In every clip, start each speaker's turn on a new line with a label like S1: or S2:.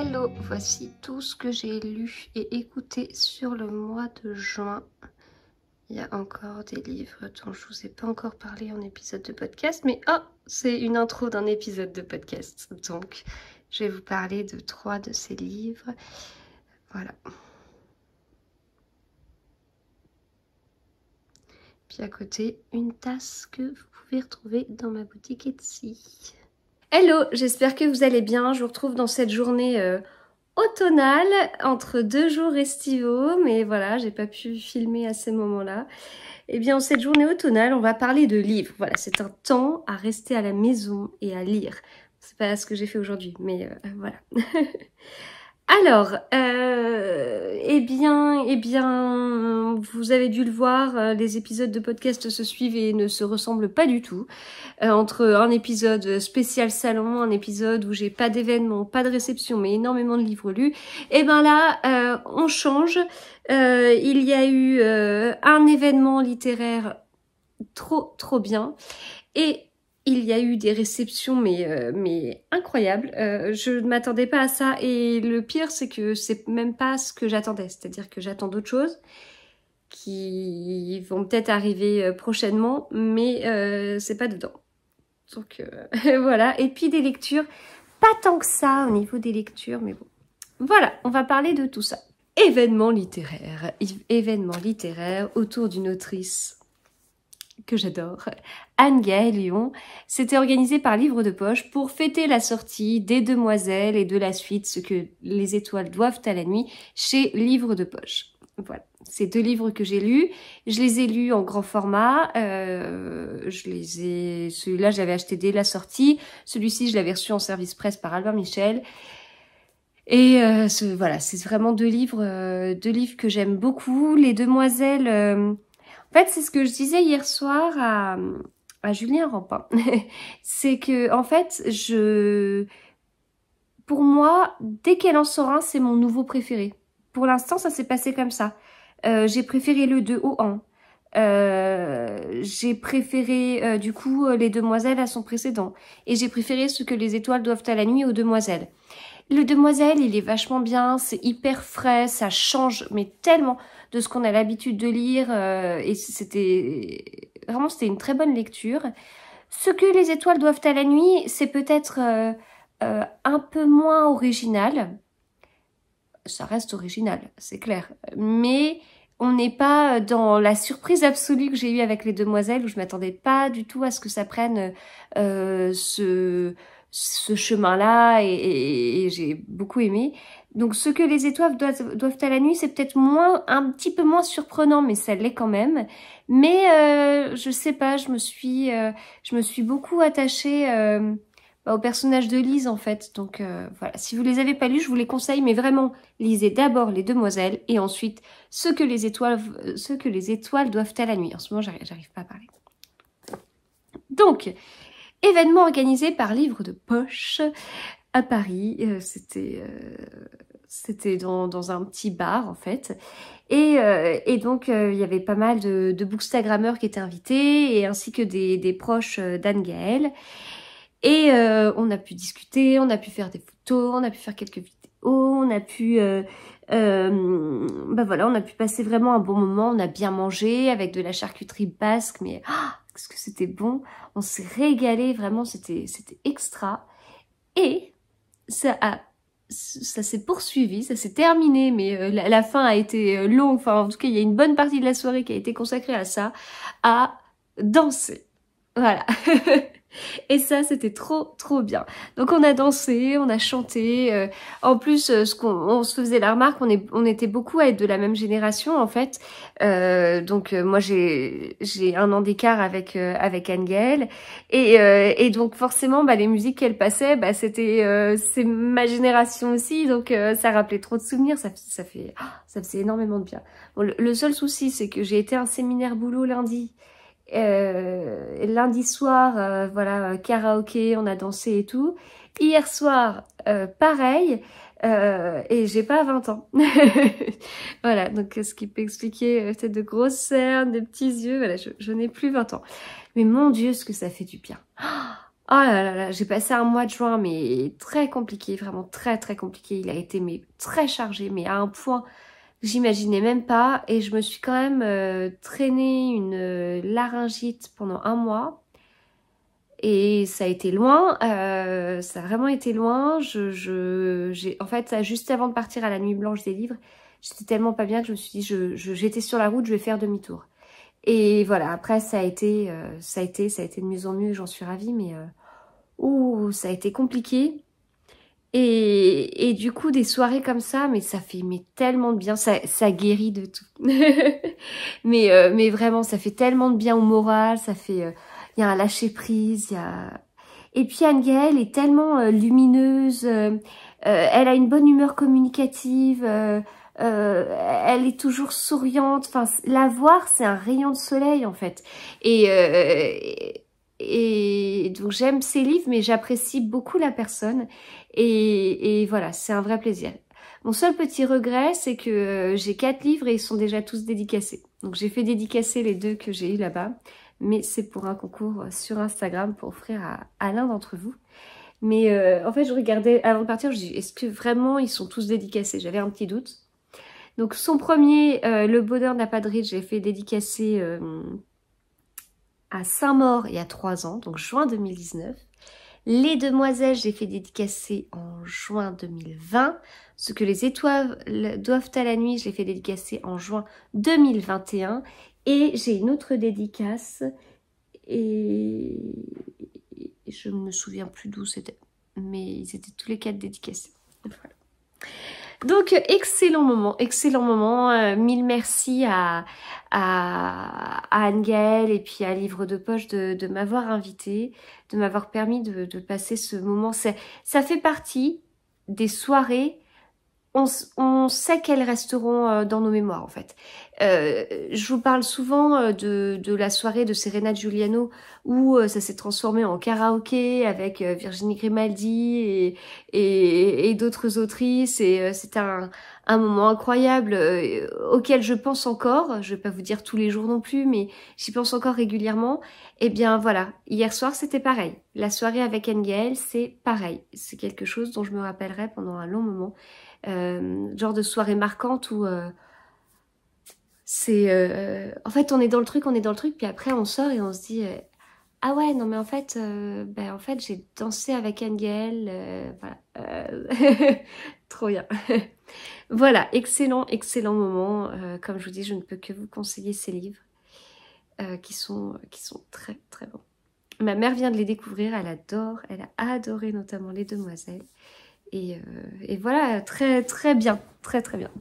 S1: Hello, voici tout ce que j'ai lu et écouté sur le mois de juin. Il y a encore des livres dont je vous ai pas encore parlé en épisode de podcast, mais oh, c'est une intro d'un épisode de podcast. Donc, je vais vous parler de 3 de ces livres. Voilà. Puis à côté, une tasse que vous pouvez retrouver dans ma boutique Etsy. Hello, j'espère que vous allez bien. Je vous retrouve dans cette journée automnale, entre 2 jours estivaux, mais voilà, j'ai pas pu filmer à ces moments-là. Eh bien, en cette journée automnale, on va parler de livres. Voilà, c'est un temps à rester à la maison et à lire. C'est pas ce que j'ai fait aujourd'hui, mais voilà. Alors, eh bien, vous avez dû le voir, les épisodes de podcast se suivent et ne se ressemblent pas du tout. Entre un épisode spécial salon, un épisode où j'ai pas d'événement, pas de réception, mais énormément de livres lus, et ben là, on change. Il y a eu un événement littéraire trop bien, et il y a eu des réceptions mais incroyables. Je ne m'attendais pas à ça, et le pire c'est que c'est même pas ce que j'attendais, c'est-à-dire que j'attends d'autres choses qui vont peut-être arriver prochainement, mais c'est pas dedans. Donc voilà, et puis des lectures, pas tant que ça au niveau des lectures, mais bon. Voilà, on va parler de tout ça. Événement littéraire autour d'une autrice que j'adore, Anne-Gaëlle Lyon. C'était organisé par Livre de Poche pour fêter la sortie des Demoiselles et de la suite Ce que les étoiles doivent à la nuit chez Livre de Poche. Voilà, c'est 2 livres que j'ai lus. Je les ai lus en grand format. Celui-là, je l'avais acheté dès la sortie. Celui-ci, je l'avais reçu en service presse par Albin Michel. Et voilà, c'est vraiment 2 livres que j'aime beaucoup. Les Demoiselles, en fait, c'est ce que je disais hier soir à Julien Rampin. C'est que, en fait, pour moi, dès qu'elle en sort un, c'est mon nouveau préféré. Pour l'instant, ça s'est passé comme ça. J'ai préféré le 2 au 1. J'ai préféré, du coup, les Demoiselles à son précédent. Et j'ai préféré Ce que les étoiles doivent à la nuit aux Demoiselles. Le Demoiselle, il est vachement bien, c'est hyper frais, ça change, mais tellement de ce qu'on a l'habitude de lire, et c'était une très bonne lecture. Ce que les étoiles doivent à la nuit, c'est peut-être un peu moins original. Ça reste original, c'est clair, mais on n'est pas dans la surprise absolue que j'ai eue avec les Demoiselles, où je m'attendais pas du tout à ce que ça prenne ce chemin-là, et j'ai beaucoup aimé. Donc Ce que les étoiles doivent à la nuit, c'est peut-être un petit peu moins surprenant, mais ça l'est quand même. Mais je sais pas, je me suis beaucoup attachée au personnage de Lise, en fait. Donc voilà, si vous les avez pas lus, je vous les conseille, mais vraiment, lisez d'abord les Demoiselles et ensuite ce que les étoiles doivent à la nuit. En ce moment, j'arrive pas à parler. Donc, événement organisé par Livre de Poche à Paris. C'était dans un petit bar, en fait. Et donc, il y avait pas mal de bookstagrammeurs qui étaient invités, et ainsi que des proches d'Anne-Gaëlle. Et on a pu discuter, on a pu faire des photos, on a pu faire quelques vidéos, on a pu... voilà, on a pu passer vraiment un bon moment. On a bien mangé avec de la charcuterie basque, mais qu'est-ce que c'était bon. On s'est régalé, vraiment, c'était extra. Et ça s'est poursuivi, ça s'est terminé, mais la fin a été longue. Enfin, en tout cas, il y a une bonne partie de la soirée qui a été consacrée à ça, à danser. Voilà. Et ça, c'était trop bien. Donc on a dansé, on a chanté. En plus, on se faisait la remarque, on était beaucoup à être de la même génération, en fait. Donc moi, j'ai un an d'écart avec Anne-Gaëlle. Et donc forcément, les musiques qu'elle passait, c'est ma génération aussi. Donc ça rappelait trop de souvenirs. Ça faisait énormément de bien. Bon, le seul souci, c'est que j'ai été à un séminaire boulot lundi. Lundi soir, voilà, karaoké, on a dansé et tout. Hier soir, pareil, et j'ai pas 20 ans. Voilà, donc ce qui peut expliquer peut-être de grosses cernes, des petits yeux. Voilà, je n'ai plus 20 ans. Mais mon Dieu, ce que ça fait du bien. Oh là là là, j'ai passé un mois de juin, mais très compliqué, vraiment très très compliqué. Il a été mais très chargé, mais à un point que j'imaginais même pas. Et je me suis quand même traîné une laryngite pendant un mois. Et ça a été loin, ça a vraiment été loin. En fait, ça, juste avant de partir à la nuit blanche des livres, j'étais tellement pas bien que je me suis dit, j'étais sur la route, je vais faire demi-tour. Et voilà, après ça a été de mieux en mieux, j'en suis ravie, mais ouh, ça a été compliqué. Et du coup, des soirées comme ça, mais ça fait mais tellement de bien, ça guérit de tout. Mais vraiment, ça fait tellement de bien au moral, ça fait, il y a un lâcher prise, il y a. Et puis Anne-Gaëlle est tellement lumineuse, elle a une bonne humeur communicative, elle est toujours souriante. Enfin, la voir, c'est un rayon de soleil en fait. Et et donc j'aime ses livres, mais j'apprécie beaucoup la personne. Et voilà, c'est un vrai plaisir. Mon seul petit regret, c'est que j'ai 4 livres et ils sont déjà tous dédicacés. Donc j'ai fait dédicacer les 2 que j'ai eu là-bas. Mais c'est pour un concours sur Instagram pour offrir à l'un d'entre vous. Mais en fait, je regardais, avant de partir, je dis, est-ce que vraiment ils sont tous dédicacés? J'avais un petit doute. Donc son premier, Le bonheur n'a pas de ride, j'ai fait dédicacer à Saint-Maur il y a 3 ans, donc juin 2019. Les demoiselles, j'ai fait dédicacer en juin 2020. Ce que les étoiles doivent à la nuit, je l'ai fait dédicacer en juin 2021. Et j'ai une autre dédicace et je ne me souviens plus d'où c'était. Mais ils étaient tous les 4 dédicacés. Voilà. Donc, excellent moment. Mille merci à Anne-Gaëlle et puis à Livre de Poche de m'avoir invitée, de m'avoir permis de passer ce moment. Ça fait partie des soirées, on sait qu'elles resteront dans nos mémoires en fait. Je vous parle souvent de la soirée de Serena Giuliano où ça s'est transformé en karaoké avec Virginie Grimaldi et d'autres autrices et c'était un moment incroyable auquel je pense encore. Je vais pas vous dire tous les jours non plus, mais j'y pense encore régulièrement. Et bien voilà, hier soir c'était pareil. La soirée avec Anne-Gaëlle, c'est pareil. C'est quelque chose dont je me rappellerai pendant un long moment. Genre de soirée marquante où c'est en fait on est dans le truc, puis après on sort et on se dit ah ouais non mais en fait j'ai dansé avec Anne-Gaëlle, voilà. Trop bien. Voilà, excellent moment. Comme je vous dis, je ne peux que vous conseiller ces livres qui sont très très bons. Ma mère vient de les découvrir, elle adore, elle a adoré notamment Les Demoiselles. Et voilà, très très bien, très très bien.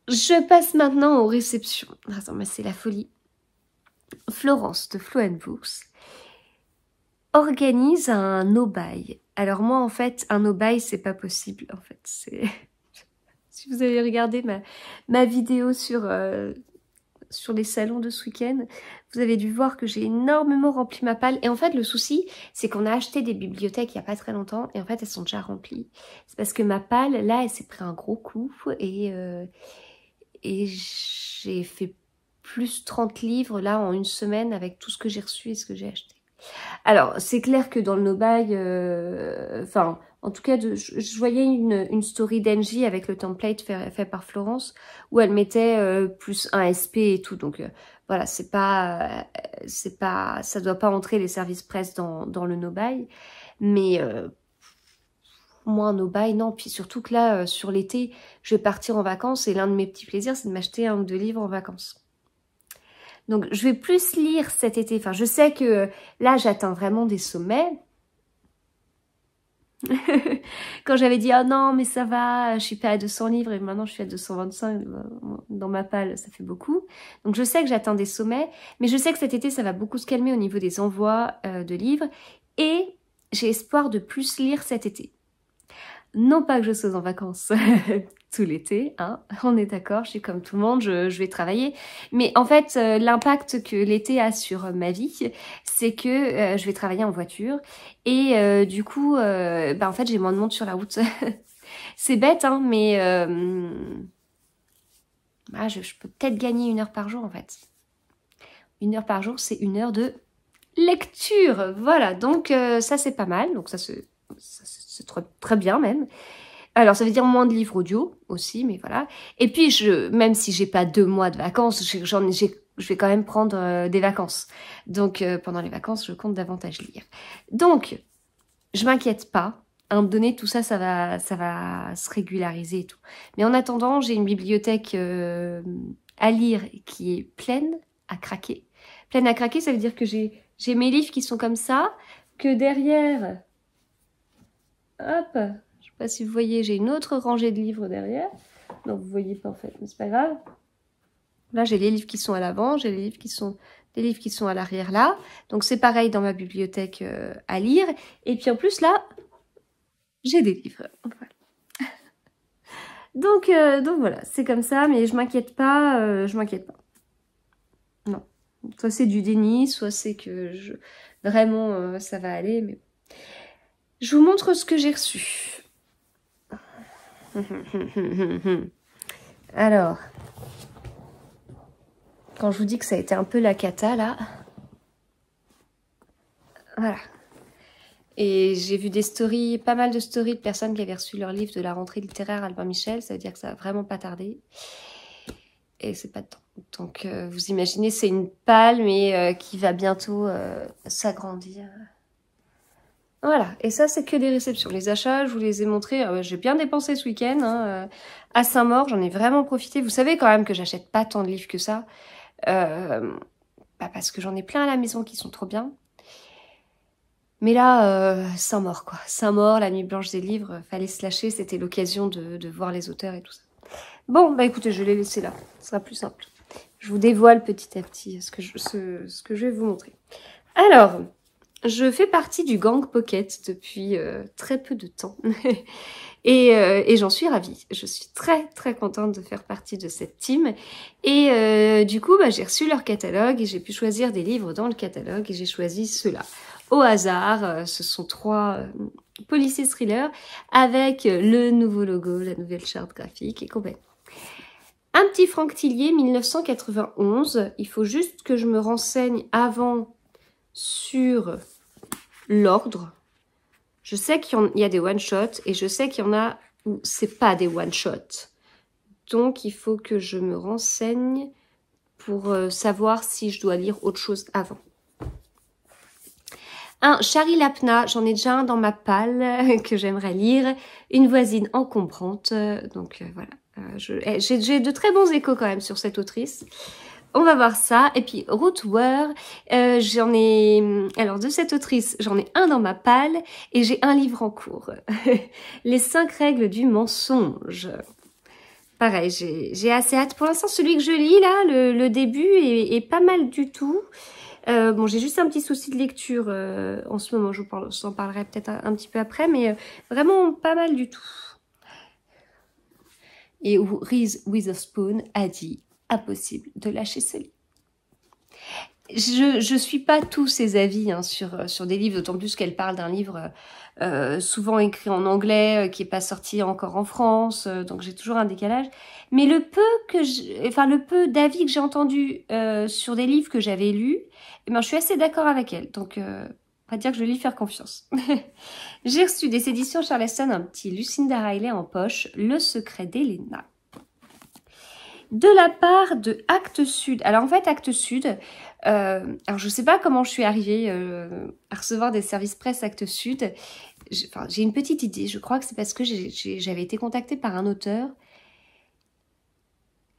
S1: Je passe maintenant aux réceptions. Attends, mais c'est la folie. Florence de Flow & Books organise un no-buy. Alors moi, en fait, un no-buy, c'est pas possible. En fait, c'est si vous avez regardé ma vidéo sur les salons de ce week-end, vous avez dû voir que j'ai énormément rempli ma palle. Et en fait, le souci, c'est qu'on a acheté des bibliothèques il n'y a pas très longtemps et en fait, elles sont déjà remplies. C'est parce que ma palle, là, elle s'est pris un gros coup et j'ai fait plus 30 livres là en une semaine avec tout ce que j'ai reçu et ce que j'ai acheté. Alors, c'est clair que dans le no-buy, enfin, en tout cas, je voyais une story d'Engie avec le template fait par Florence où elle mettait plus un SP et tout. Donc, voilà, ça doit pas entrer les services presse dans le no-buy. Mais moi, un no-buy, non. Puis surtout que là, sur l'été, je vais partir en vacances et l'un de mes petits plaisirs, c'est de m'acheter 1 ou 2 livres en vacances. Donc, je vais plus lire cet été. Enfin, je sais que là, j'atteins vraiment des sommets. Quand j'avais dit « Oh non, mais ça va, je suis pas à 200 livres et maintenant je suis à 225 dans ma palle, ça fait beaucoup. » Donc, je sais que j'atteins des sommets, mais je sais que cet été, ça va beaucoup se calmer au niveau des envois de livres. Et j'ai espoir de plus lire cet été. Non pas que je sois en vacances tout l'été, hein, on est d'accord, je suis comme tout le monde, je vais travailler. Mais en fait, l'impact que l'été a sur ma vie, c'est que je vais travailler en voiture. Et du coup, en fait, j'ai moins de monde sur la route. C'est bête, hein, mais je peux peut-être gagner 1 heure par jour, en fait. 1 heure par jour, c'est 1 heure de lecture. Voilà, donc ça c'est pas mal, donc ça c'est très bien même. Alors ça veut dire moins de livres audio aussi, mais voilà. Et puis même si j'ai pas 2 mois de vacances, je vais quand même prendre des vacances. Donc pendant les vacances, je compte davantage lire. Donc je m'inquiète pas. À un moment donné, tout ça, ça va se régulariser et tout. Mais en attendant, j'ai une bibliothèque à lire qui est pleine à craquer. Pleine à craquer, ça veut dire que j'ai mes livres qui sont comme ça, que derrière, hop, je sais pas si vous voyez, j'ai une autre rangée de livres derrière. Non, vous voyez pas en fait, mais c'est pas grave. Là, j'ai les livres qui sont à l'avant, j'ai les livres qui sont à l'arrière là. Donc c'est pareil dans ma bibliothèque à lire. Et puis en plus là, j'ai des livres. Voilà. Donc voilà, c'est comme ça, mais je m'inquiète pas, Non. Soit c'est du déni, soit c'est que vraiment ça va aller, mais je vous montre ce que j'ai reçu. Alors, quand je vous dis que ça a été un peu la cata là, voilà. Et j'ai vu des stories, pas mal de stories de personnes qui avaient reçu leur livre de la rentrée littéraire Albin Michel. Ça veut dire que ça va vraiment pas tarder. Et c'est pas de temps. Donc vous imaginez, c'est une palme et qui va bientôt s'agrandir. Voilà. Et ça, c'est que des réceptions. Les achats, je vous les ai montrés. J'ai bien dépensé ce week-end. Hein, à Saint-Maur, j'en ai vraiment profité. Vous savez quand même que j'achète pas tant de livres que ça. Parce que j'en ai plein à la maison qui sont trop bien. Mais là, Saint-Maur, quoi. Saint-Maur, la nuit blanche des livres, fallait se lâcher. C'était l'occasion de voir les auteurs et tout ça. Bon, bah écoutez, je l'ai laissé là. Ce sera plus simple. Je vous dévoile petit à petit ce que je vais vous montrer. Alors, je fais partie du gang Pocket depuis très peu de temps. Et j'en suis ravie. Je suis très très contente de faire partie de cette team. Et du coup, j'ai reçu leur catalogue et j'ai pu choisir des livres dans le catalogue et j'ai choisi ceux-là. Au hasard, ce sont 3 policiers thrillers avec le nouveau logo, la nouvelle charte graphique et compagnie. Un petit Franck Tillier, 1991. Il faut juste que je me renseigne avant sur l'ordre. Je sais qu'il y a des one-shots et je sais qu'il y en a où c'est pas des one-shots. Donc, il faut que je me renseigne pour savoir si je dois lire autre chose avant. Un Charlie Lapna, j'en ai déjà un dans ma palle que j'aimerais lire. Une voisine encombrante. Donc, voilà. J'ai de très bons échos quand même sur cette autrice. On va voir ça. Et puis, Ruth Ware, j'en ai... Alors, de cette autrice, j'en ai un dans ma palle et j'ai un livre en cours. Les 5 règles du mensonge. Pareil, j'ai assez hâte. Pour l'instant, celui que je lis, là, le début est pas mal du tout. Bon, j'ai juste un petit souci de lecture en ce moment. Je vous en parlerai peut-être un petit peu après, mais vraiment pas mal du tout. Et où Reese Witherspoon a dit « Impossible de lâcher ce livre ». Je suis pas tous ses avis hein, sur des livres, d'autant plus qu'elle parle d'un livre souvent écrit en anglais, qui est pas sorti encore en France, donc j'ai toujours un décalage. Mais le peu d'avis que j'ai entendu sur des livres que j'avais lus, je suis assez d'accord avec elle. Donc on va dire que je vais lui faire confiance. J'ai reçu des éditions Charleston un petit Lucinda Riley en poche, Le secret d'Elena. De la part de Actes Sud. Alors en fait, Actes Sud, alors je sais pas comment je suis arrivée à recevoir des services presse Actes Sud. J'ai une petite idée. Je crois que c'est parce que j'avais été contactée par un auteur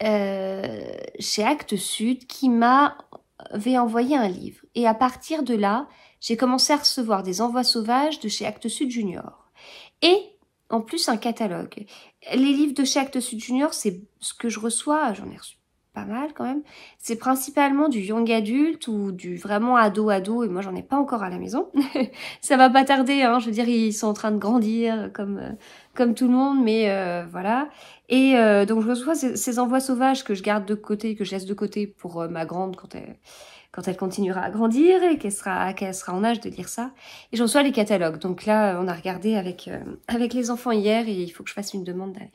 S1: chez Actes Sud qui m'avait envoyé un livre. Et à partir de là, j'ai commencé à recevoir des envois sauvages de chez Actes Sud Junior. Et en plus, un catalogue. Les livres de chez Actes Sud Junior, c'est ce que je reçois, j'en ai reçu pas mal quand même. C'est principalement du young adulte ou du vraiment ado, et moi j'en ai pas encore à la maison. Ça va pas tarder, hein, je veux dire, ils sont en train de grandir comme tout le monde, mais voilà. Et donc je reçois ces envois sauvages que je garde de côté, que je laisse de côté pour ma grande quand elle continuera à grandir et qu'elle sera en âge de lire ça. Et je reçois les catalogues. Donc là, on a regardé avec les enfants hier et il faut que je fasse une demande d'un livre.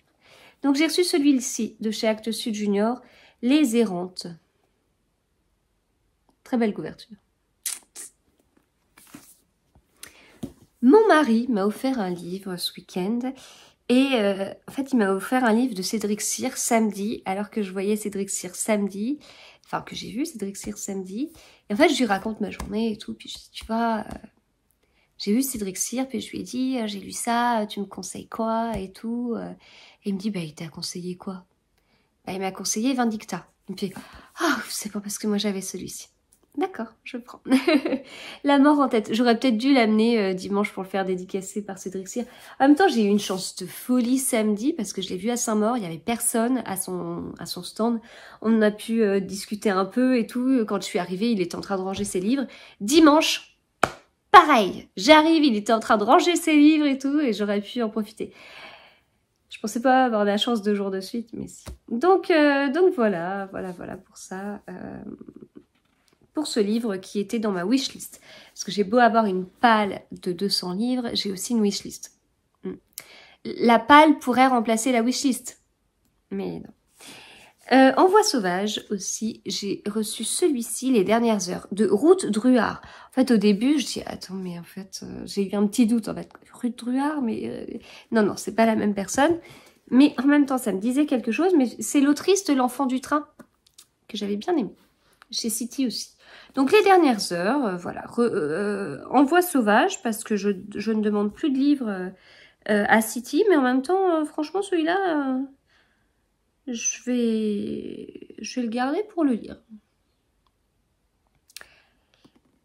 S1: Donc j'ai reçu celui-ci de chez Actes Sud Junior, Les Errantes. Très belle couverture. Mon mari m'a offert un livre ce week-end et en fait il m'a offert un livre de Cédric Cyr samedi alors que je voyais Cédric Cyr samedi, enfin que j'ai vu Cédric Cyr samedi et en fait je lui raconte ma journée et tout puis je dis tu vois j'ai vu Cédric Cyr puis je lui ai dit j'ai lu ça, tu me conseilles quoi et tout et il me dit bah il t'a conseillé quoi? Bah, il m'a conseillé Vindicta. Et puis c'est pas parce que moi j'avais celui-ci. D'accord, je prends. La mort en tête. J'aurais peut-être dû l'amener dimanche pour le faire dédicacer par Cédric Cyr. En même temps, j'ai eu une chance de folie samedi parce que je l'ai vu à Saint-Maur. Il y avait personne à son stand. On a pu discuter un peu et tout. Quand je suis arrivée, il était en train de ranger ses livres. Dimanche, pareil. J'arrive, il était en train de ranger ses livres et tout. Et j'aurais pu en profiter. Je pensais pas avoir la chance 2 jours de suite, mais si. Donc voilà pour ça. Pour ce livre qui était dans ma wishlist. Parce que j'ai beau avoir une palle de 200 livres, j'ai aussi une wishlist. La palle pourrait remplacer la wishlist. Mais non. Envoi sauvage aussi, j'ai reçu celui-ci les dernières heures, de Ruth Druard. En fait, au début, je dis, attends, mais en fait, j'ai eu un petit doute, en fait. Ruth Druard, mais... Non, c'est pas la même personne. Mais en même temps, ça me disait quelque chose, mais c'est l'autrice de L'Enfant du train, que j'avais bien aimé. Chez City aussi. Donc les dernières heures, voilà, envoi sauvage, parce que je ne demande plus de livres à City, mais en même temps, franchement, celui-là, je vais le garder pour le lire.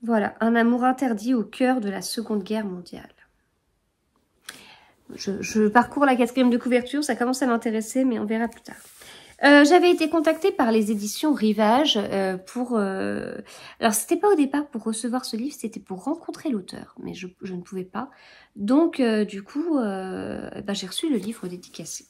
S1: Voilà, Un amour interdit au cœur de la Seconde Guerre mondiale. Je parcours la 4e de couverture, ça commence à m'intéresser, mais on verra plus tard. J'avais été contactée par les éditions Rivage pour... Alors, c'était pas au départ pour recevoir ce livre, c'était pour rencontrer l'auteur, mais je ne pouvais pas. Donc, du coup, j'ai reçu le livre dédicacé.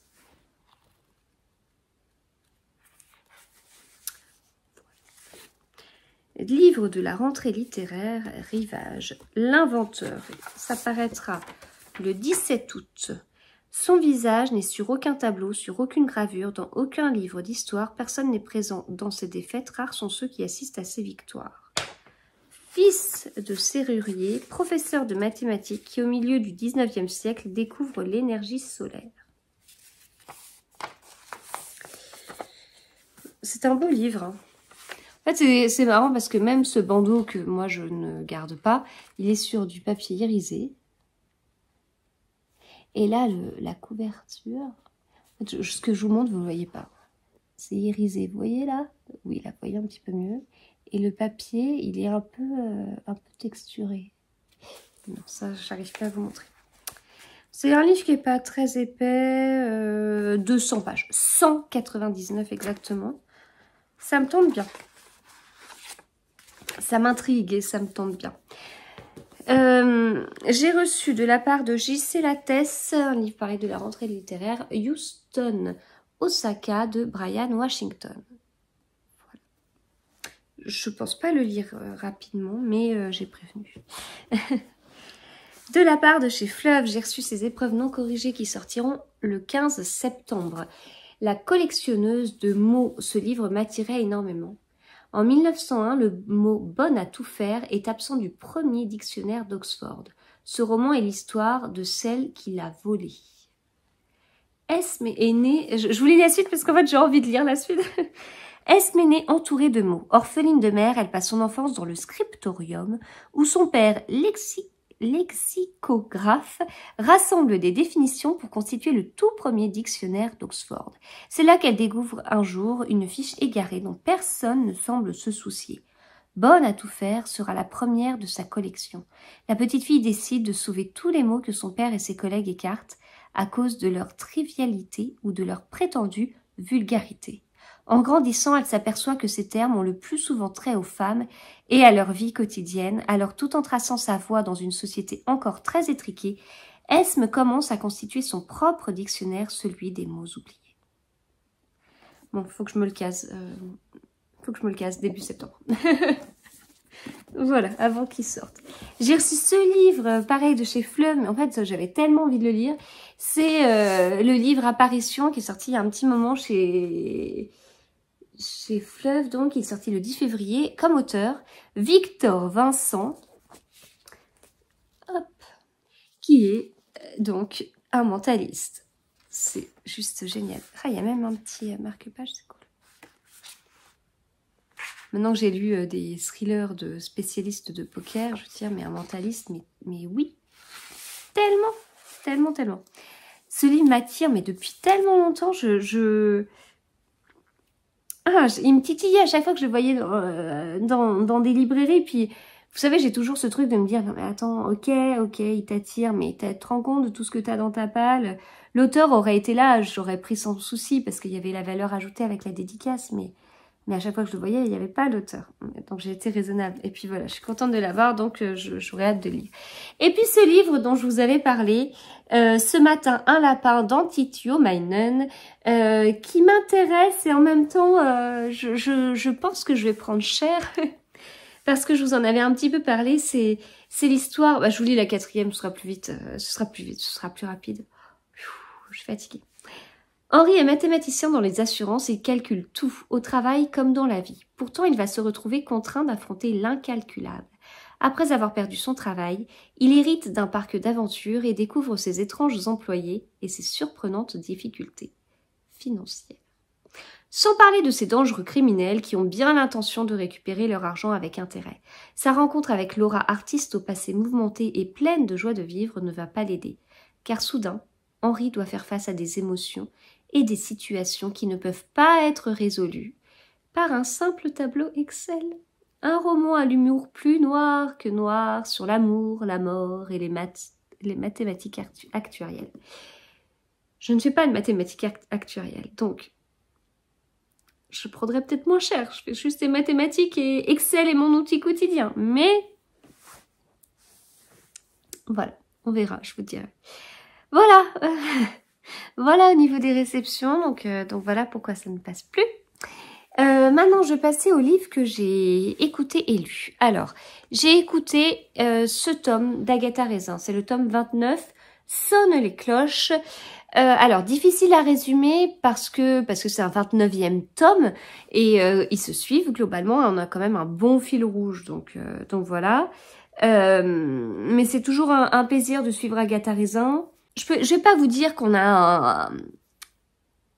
S1: Livre de la rentrée littéraire Rivage, L'Inventeur. Ça paraîtra le 17 août. Son visage n'est sur aucun tableau, sur aucune gravure, dans aucun livre d'histoire. Personne n'est présent dans ses défaites. Rares sont ceux qui assistent à ses victoires. Fils de serrurier, professeur de mathématiques qui, au milieu du 19e siècle, découvre l'énergie solaire. C'est un beau livre. Hein. En fait, c'est marrant parce que même ce bandeau que moi je ne garde pas, il est sur du papier irisé. Et là, la couverture, ce que je vous montre, vous ne voyez pas. C'est irisé, vous voyez là? Oui, là, vous voyez un petit peu mieux. Et le papier, il est un peu texturé. Non, ça, j'arrive pas à vous montrer. C'est un livre qui n'est pas très épais, 200 pages, 199 exactement. Ça me tente bien. Ça m'intrigue et ça me tente bien. J'ai reçu de la part de J.C. Lattès, un livre pareil de la rentrée littéraire, Houston, Osaka de Brian Washington. Voilà. Je pense pas le lire rapidement, mais j'ai prévenu. De la part de chez Fleuve, j'ai reçu ces épreuves non corrigées qui sortiront le 15 septembre. La collectionneuse de mots, ce livre m'attirait énormément. En 1901, le mot « bonne à tout faire » est absent du premier dictionnaire d'Oxford. Ce roman est l'histoire de celle qui l'a volé. Esme est née... Je vous lis la suite parce qu'en fait j'ai envie de lire la suite. Esme est née entourée de mots. Orpheline de mère, elle passe son enfance dans le scriptorium où son père, lexicographe, rassemble des définitions pour constituer le tout premier dictionnaire d'Oxford. C'est là qu'elle découvre un jour une fiche égarée dont personne ne semble se soucier. Bonne à tout faire sera la première de sa collection. La petite fille décide de sauver tous les mots que son père et ses collègues écartent à cause de leur trivialité ou de leur prétendue vulgarité. En grandissant, elle s'aperçoit que ces termes ont le plus souvent trait aux femmes et à leur vie quotidienne. Alors, tout en traçant sa voie dans une société encore très étriquée, Esme commence à constituer son propre dictionnaire, celui des mots oubliés. Bon, faut que je me le case. Début septembre. Voilà, avant qu'il sorte. J'ai reçu ce livre, pareil, de chez Fleuve, mais en fait, j'avais tellement envie de le lire. C'est le livre Apparition qui est sorti il y a un petit moment chez Fleuve, donc il est sorti le 10 février, comme auteur, Victor Vincent. Hop. qui est donc un mentaliste. C'est juste génial. Ah, il y a même un petit marque-page, c'est cool. Maintenant que j'ai lu des thrillers de spécialistes de poker, je veux dire, mais un mentaliste, mais oui, tellement. Ce livre m'attire, mais depuis tellement longtemps, il me titillait à chaque fois que je le voyais dans des librairies. Puis, vous savez, j'ai toujours ce truc de me dire, non mais attends, ok, il t'attire, mais tu te rends compte de tout ce que tu as dans ta palle. L'auteur aurait été là, j'aurais pris sans souci, parce qu'il y avait la valeur ajoutée avec la dédicace, mais à chaque fois que je le voyais, il n'y avait pas l'auteur. Donc j'ai été raisonnable. Et puis voilà, je suis contente de l'avoir, donc j'aurais hâte de lire. Et puis ce livre dont je vous avais parlé, ce matin, Un lapin d'Antitio Meinen, qui m'intéresse et en même temps, je pense que je vais prendre cher. Parce que je vous en avais un petit peu parlé, c'est l'histoire... Bah, je vous lis la 4e, ce sera plus vite, ce sera plus rapide. Je suis fatiguée. Henri est mathématicien dans les assurances et calcule tout, au travail comme dans la vie. Pourtant, il va se retrouver contraint d'affronter l'incalculable. Après avoir perdu son travail, il hérite d'un parc d'aventures et découvre ses étranges employés et ses surprenantes difficultés financières. Sans parler de ces dangereux criminels qui ont bien l'intention de récupérer leur argent avec intérêt. Sa rencontre avec Laura, artiste au passé mouvementé et pleine de joie de vivre, ne va pas l'aider. Car soudain, Henri doit faire face à des émotions et des situations qui ne peuvent pas être résolues par un simple tableau Excel. Un roman à l'humour plus noir que noir sur l'amour, la mort et les mathématiques actuarielles. Je ne fais pas de mathématiques actuarielles, donc je prendrais peut-être moins cher. Je fais juste des mathématiques et Excel est mon outil quotidien. Mais voilà, on verra, je vous dirai. Voilà. Voilà au niveau des réceptions, donc voilà pourquoi ça ne passe plus. Maintenant, je vais passer au livre que j'ai écouté et lu. Alors, j'ai écouté ce tome d'Agatha Raisin, c'est le tome 29, Sonne les cloches. Alors, difficile à résumer parce que c'est un 29e tome et ils se suivent globalement, on a quand même un bon fil rouge, donc voilà. Mais c'est toujours un plaisir de suivre Agatha Raisin. Je vais pas vous dire qu'on a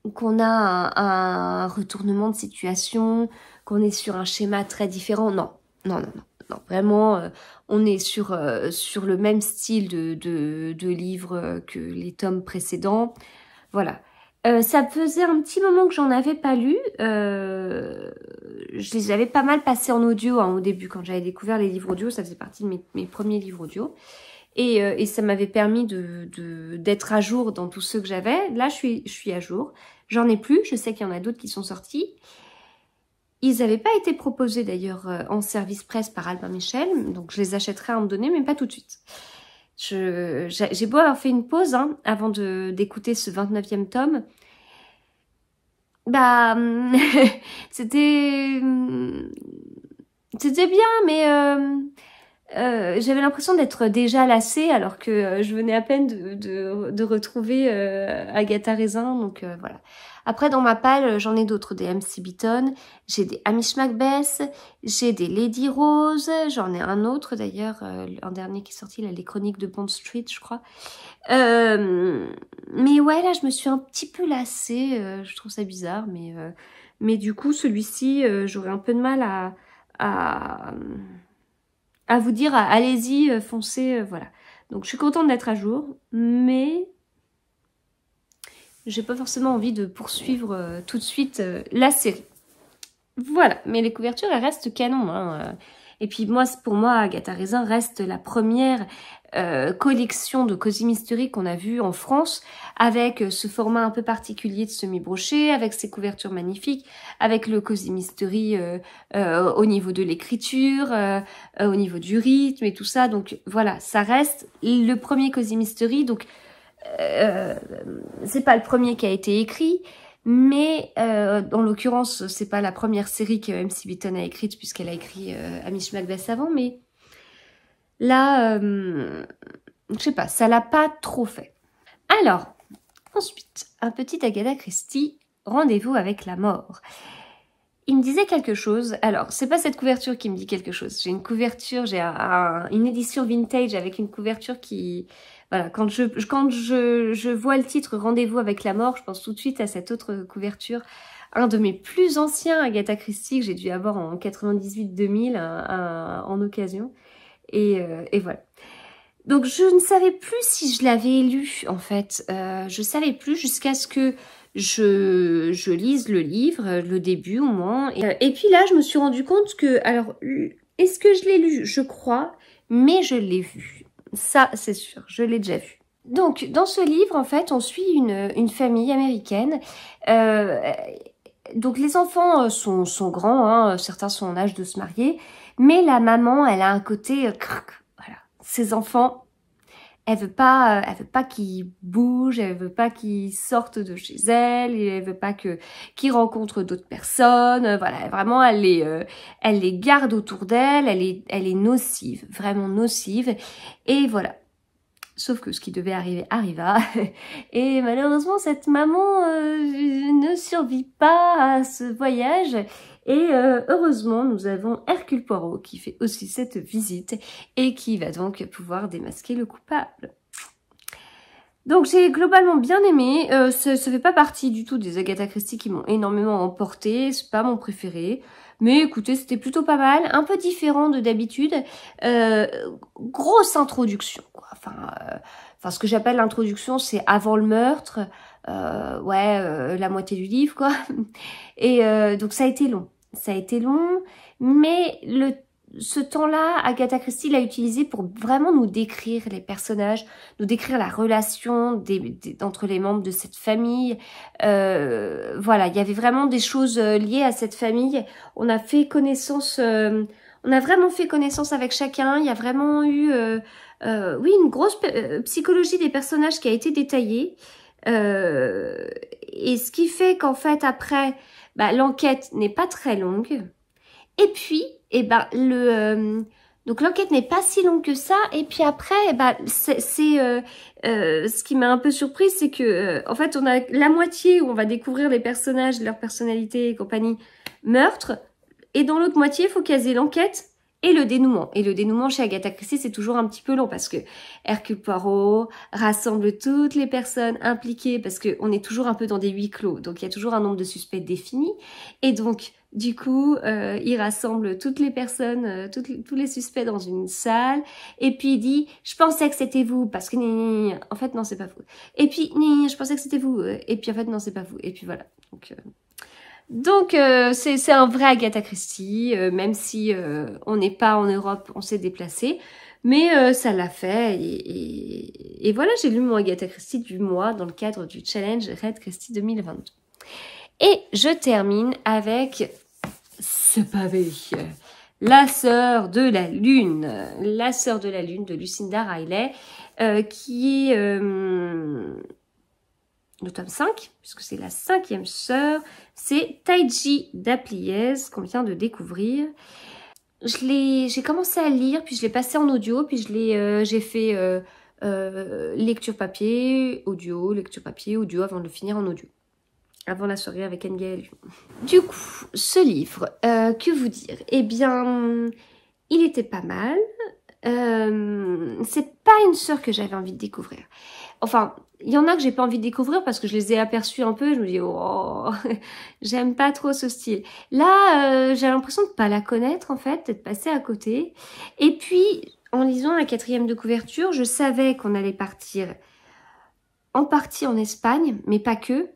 S1: un retournement de situation, qu'on est sur un schéma très différent. Non. Vraiment, on est sur le même style de livre que les tomes précédents. Voilà. Ça faisait un petit moment que j'en avais pas lu. Je les avais pas mal passés en audio au début, quand j'avais découvert les livres audio. Ça faisait partie de mes premiers livres audio. Et ça m'avait permis d'être à jour dans tous ceux que j'avais. Là, je suis à jour. J'en ai plus. Je sais qu'il y en a d'autres qui sont sortis. Ils n'avaient pas été proposés d'ailleurs en service presse par Albin Michel. Donc, je les achèterai à un moment donné, mais pas tout de suite. J'ai beau avoir fait une pause avant d'écouter ce 29e tome. Bah, c'était bien, mais... j'avais l'impression d'être déjà lassée alors que je venais à peine de retrouver Agatha Raisin, donc voilà. Après, dans ma palle, j'en ai d'autres, des MC Beaton, j'ai des Hamish Macbeth, j'ai des Lady Rose, j'en ai un autre d'ailleurs, un dernier qui est sorti, là, les Chroniques de Bond Street, je crois. Mais ouais, là, je me suis un petit peu lassée, je trouve ça bizarre, mais du coup, celui-ci, j'aurais un peu de mal à vous dire, allez-y, foncez, voilà. Donc, je suis contente d'être à jour, mais j'ai pas forcément envie de poursuivre tout de suite la série. Voilà, mais les couvertures, elles restent canon. Et puis, pour moi, Agatha Raisin reste la première collection de Cosy Mystery qu'on a vue en France, avec ce format un peu particulier de semi-broché, avec ses couvertures magnifiques, avec le Cosy Mystery au niveau de l'écriture, au niveau du rythme et tout ça. Donc voilà, ça reste le premier Cosy Mystery. Donc c'est pas le premier qui a été écrit, mais en l'occurrence, c'est pas la première série que MC Beaton a écrite, puisqu'elle a écrit Hamish Macbeth avant, mais là, je sais pas, ça l'a pas trop fait. Alors, ensuite, un petit Agatha Christie, Rendez-vous avec la mort. il me disait quelque chose. Alors, c'est pas cette couverture qui me dit quelque chose. J'ai une couverture, j'ai une édition vintage avec une couverture qui... Voilà, quand je vois le titre Rendez-vous avec la mort, je pense tout de suite à cette autre couverture. Un de mes plus anciens Agatha Christie que j'ai dû avoir en 98-2000 en occasion. Et voilà. Donc je ne savais plus si je l'avais lu en fait. Je savais plus jusqu'à ce que je lise le livre, le début au moins. Et puis là, je me suis rendu compte que... Alors, est-ce que je l'ai lu? Je crois, mais je l'ai vu. Ça, c'est sûr, je l'ai déjà vu. Donc, dans ce livre, en fait, on suit une famille américaine. Donc, les enfants sont grands, hein, certains sont en âge de se marier. Mais la maman, elle a un côté... voilà, ses enfants... Elle veut pas qu'ils bougent, elle veut pas qu'ils sortent de chez elle, et elle veut pas qu'ils rencontrent d'autres personnes. Voilà, vraiment, elle les garde autour d'elle. Elle est nocive, vraiment nocive. Et voilà. Sauf que ce qui devait arriver arriva. Et malheureusement, cette maman ne survit pas à ce voyage. Et heureusement, nous avons Hercule Poirot qui fait aussi cette visite et qui va donc pouvoir démasquer le coupable. Donc j'ai globalement bien aimé. Ça fait pas partie du tout des Agatha Christie qui m'ont énormément emporté. C'est pas mon préféré. Mais écoutez, c'était plutôt pas mal. Un peu différent de d'habitude. Grosse introduction, quoi. Enfin, ce que j'appelle l'introduction, c'est avant le meurtre. La moitié du livre, quoi. Et donc ça a été long. Ça a été long, mais ce temps-là, Agatha Christie l'a utilisé pour vraiment nous décrire les personnages, nous décrire la relation entre les membres de cette famille. Voilà, il y avait vraiment des choses liées à cette famille. On a fait connaissance, on a vraiment fait connaissance avec chacun. Il y a vraiment eu, oui, une grosse psychologie des personnages qui a été détaillée. Et ce qui fait qu'en fait, après... l'enquête n'est pas très longue. Et puis, donc l'enquête n'est pas si longue que ça. Et puis après, ce qui m'a un peu surprise, c'est que en fait, on a la moitié où on va découvrir les personnages, leur personnalité et compagnie, meurtre. Et dans l'autre moitié, il faut caser l'enquête et le dénouement. Et le dénouement chez Agatha Christie, c'est toujours un petit peu long parce que Hercule Poirot rassemble toutes les personnes impliquées parce qu'on est toujours un peu dans des huis clos. Donc, il y a toujours un nombre de suspects défini. Et donc, du coup, il rassemble toutes les personnes, tous les suspects dans une salle. Et puis, il dit, je pensais que c'était vous parce que, en fait, non, c'est pas vous. Et puis, je pensais que c'était vous. Et puis, en fait, non, c'est pas vous. Et puis, voilà. Donc, c'est un vrai Agatha Christie, même si on n'est pas en Europe, on s'est déplacé. Mais ça l'a fait. Et voilà, j'ai lu mon Agatha Christie du mois dans le cadre du challenge Red Christie 2022. Et je termine avec ce pavé. La sœur de la lune. La sœur de la lune de Lucinda Riley, qui est... le tome 5, puisque c'est la 5e sœur, c'est Taiji Dapliez qu'on vient de découvrir. J'ai commencé à lire, puis je l'ai passé en audio, puis j'ai fait lecture papier, audio, avant de le finir en audio. Avant la soirée avec Ngael. Du coup, ce livre, que vous dire? Eh bien, il était pas mal. C'est pas une sœur que j'avais envie de découvrir. Enfin, il y en a que j'ai pas envie de découvrir parce que je les ai aperçus un peu et je me dis, oh, j'aime pas trop ce style. Là, j'ai l'impression de pas la connaître en fait, d'être passée à côté. Et puis, en lisant la 4e de couverture, je savais qu'on allait partir en partie en Espagne, mais pas que.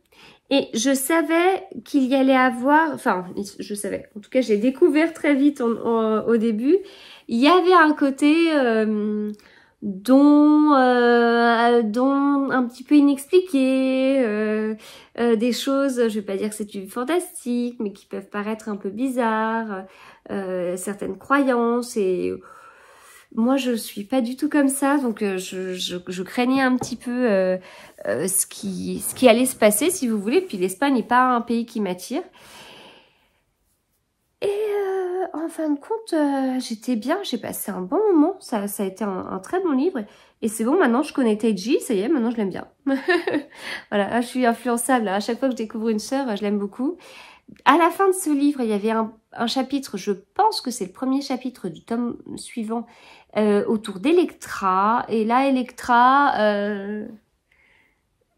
S1: Et je savais qu'il y allait avoir, enfin, je savais, en tout cas, j'ai découvert très vite au début, il y avait un côté dont un petit peu inexpliqué, des choses, je vais pas dire que c'est du fantastique, mais qui peuvent paraître un peu bizarres, certaines croyances et... Moi, je suis pas du tout comme ça, donc je craignais un petit peu ce qui allait se passer, si vous voulez. Puis l'Espagne n'est pas un pays qui m'attire. Et en fin de compte, j'étais bien, j'ai passé un bon moment. Ça a été un très bon livre. Et c'est bon, maintenant je connais Taiji, ça y est, maintenant je l'aime bien. Voilà, je suis influençable. À chaque fois que je découvre une sœur, je l'aime beaucoup. à la fin de ce livre, il y avait un chapitre, je pense que c'est le premier chapitre du tome suivant, autour d'Electra. Et là, Electra, elle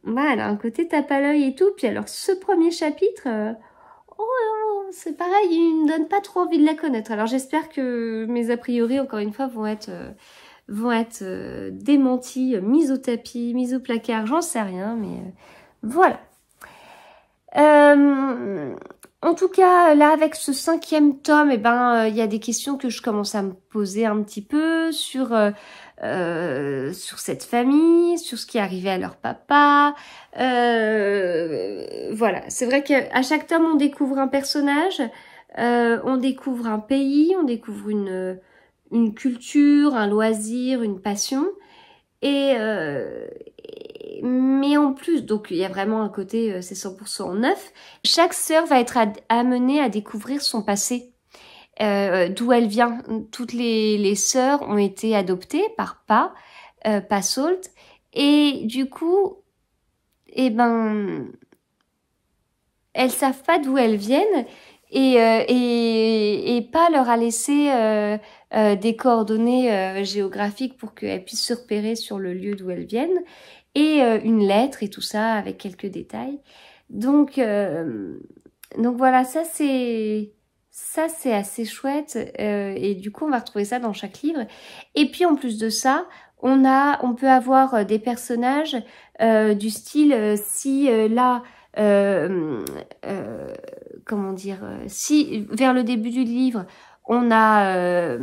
S1: a un côté tape à l'œil et tout. Puis alors, ce premier chapitre, c'est pareil, il me donne pas trop envie de la connaître. Alors, j'espère que mes a priori, encore une fois, vont être démentis, mis au tapis, mis au placard, j'en sais rien, mais voilà. En tout cas, là, avec ce 5e tome, il y a des questions que je commence à me poser un petit peu sur cette famille, sur ce qui est arrivé à leur papa. Voilà, c'est vrai qu'à chaque tome, on découvre un personnage, on découvre un pays, on découvre une culture, un loisir, une passion. Mais en plus, donc il y a vraiment un côté, c'est 100% neuf. Chaque sœur va être amenée à découvrir son passé, d'où elle vient. Toutes les sœurs ont été adoptées par pas Salt, et du coup, elles savent pas d'où elles viennent, et pas leur a laissé des coordonnées géographiques pour qu'elles puissent se repérer sur le lieu d'où elles viennent, et une lettre et tout ça avec quelques détails. Donc voilà, ça c'est assez chouette, et du coup on va retrouver ça dans chaque livre. Et puis en plus de ça, on peut avoir des personnages du style si comment dire, si vers le début du livre on a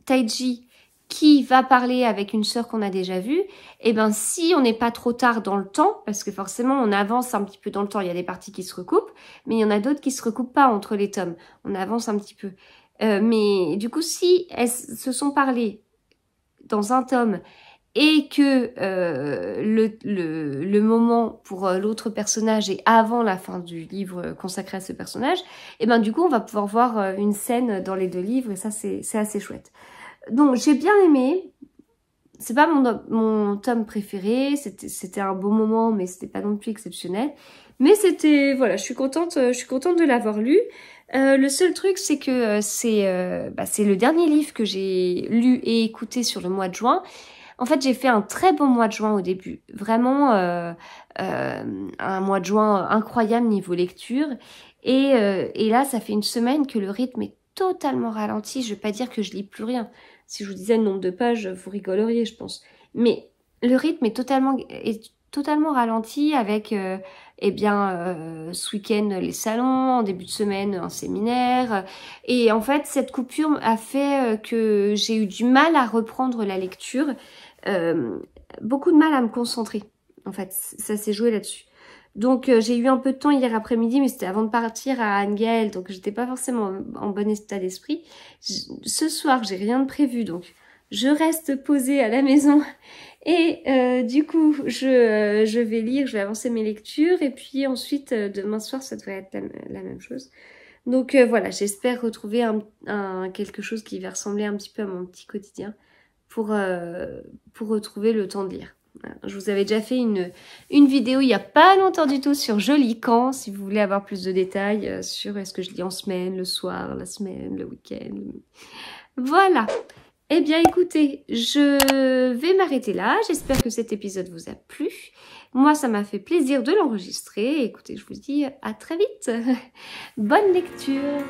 S1: Taiji qui va parler avec une sœur qu'on a déjà vue, et si on n'est pas trop tard dans le temps, parce que forcément on avance un petit peu dans le temps, il y a des parties qui se recoupent, mais il y en a d'autres qui se recoupent pas entre les tomes, on avance un petit peu. Mais du coup, si elles se sont parlées dans un tome, et que le moment pour l'autre personnage est avant la fin du livre consacré à ce personnage, et du coup on va pouvoir voir une scène dans les 2 livres, et ça c'est assez chouette. Donc j'ai bien aimé, c'est pas mon tome préféré, c'était un beau moment, mais c'était pas non plus exceptionnel. Mais c'était, voilà, je suis contente de l'avoir lu. Le seul truc, c'est que c'est le dernier livre que j'ai lu et écouté sur le mois de juin. En fait, j'ai fait un très bon mois de juin au début, vraiment un mois de juin incroyable niveau lecture. Et là, ça fait une semaine que le rythme est totalement ralenti. Je vais pas dire que je lis plus rien. Si je vous disais le nombre de pages, vous rigoleriez, je pense. Mais le rythme est totalement ralenti avec, ce week-end, les salons, en début de semaine, un séminaire. Et en fait, cette coupure a fait que j'ai eu du mal à reprendre la lecture. Beaucoup de mal à me concentrer. En fait, ça s'est joué là-dessus. Donc j'ai eu un peu de temps hier après-midi, mais c'était avant de partir à Anne-Gaëlle, donc j'étais pas forcément en bon état d'esprit. Ce soir, j'ai rien de prévu, donc je reste posée à la maison, et du coup je vais lire, je vais avancer mes lectures, et puis ensuite demain soir ça devrait être la même chose. Donc voilà, j'espère retrouver quelque chose qui va ressembler un petit peu à mon petit quotidien pour retrouver le temps de lire. Je vous avais déjà fait une vidéo il n'y a pas longtemps du tout sur Je lis quand, si vous voulez avoir plus de détails sur est-ce que je lis en semaine, le soir, la semaine, le week-end. Voilà. Eh bien écoutez, je vais m'arrêter là. J'espère que cet épisode vous a plu. Moi, ça m'a fait plaisir de l'enregistrer. Écoutez, je vous dis à très vite. Bonne lecture.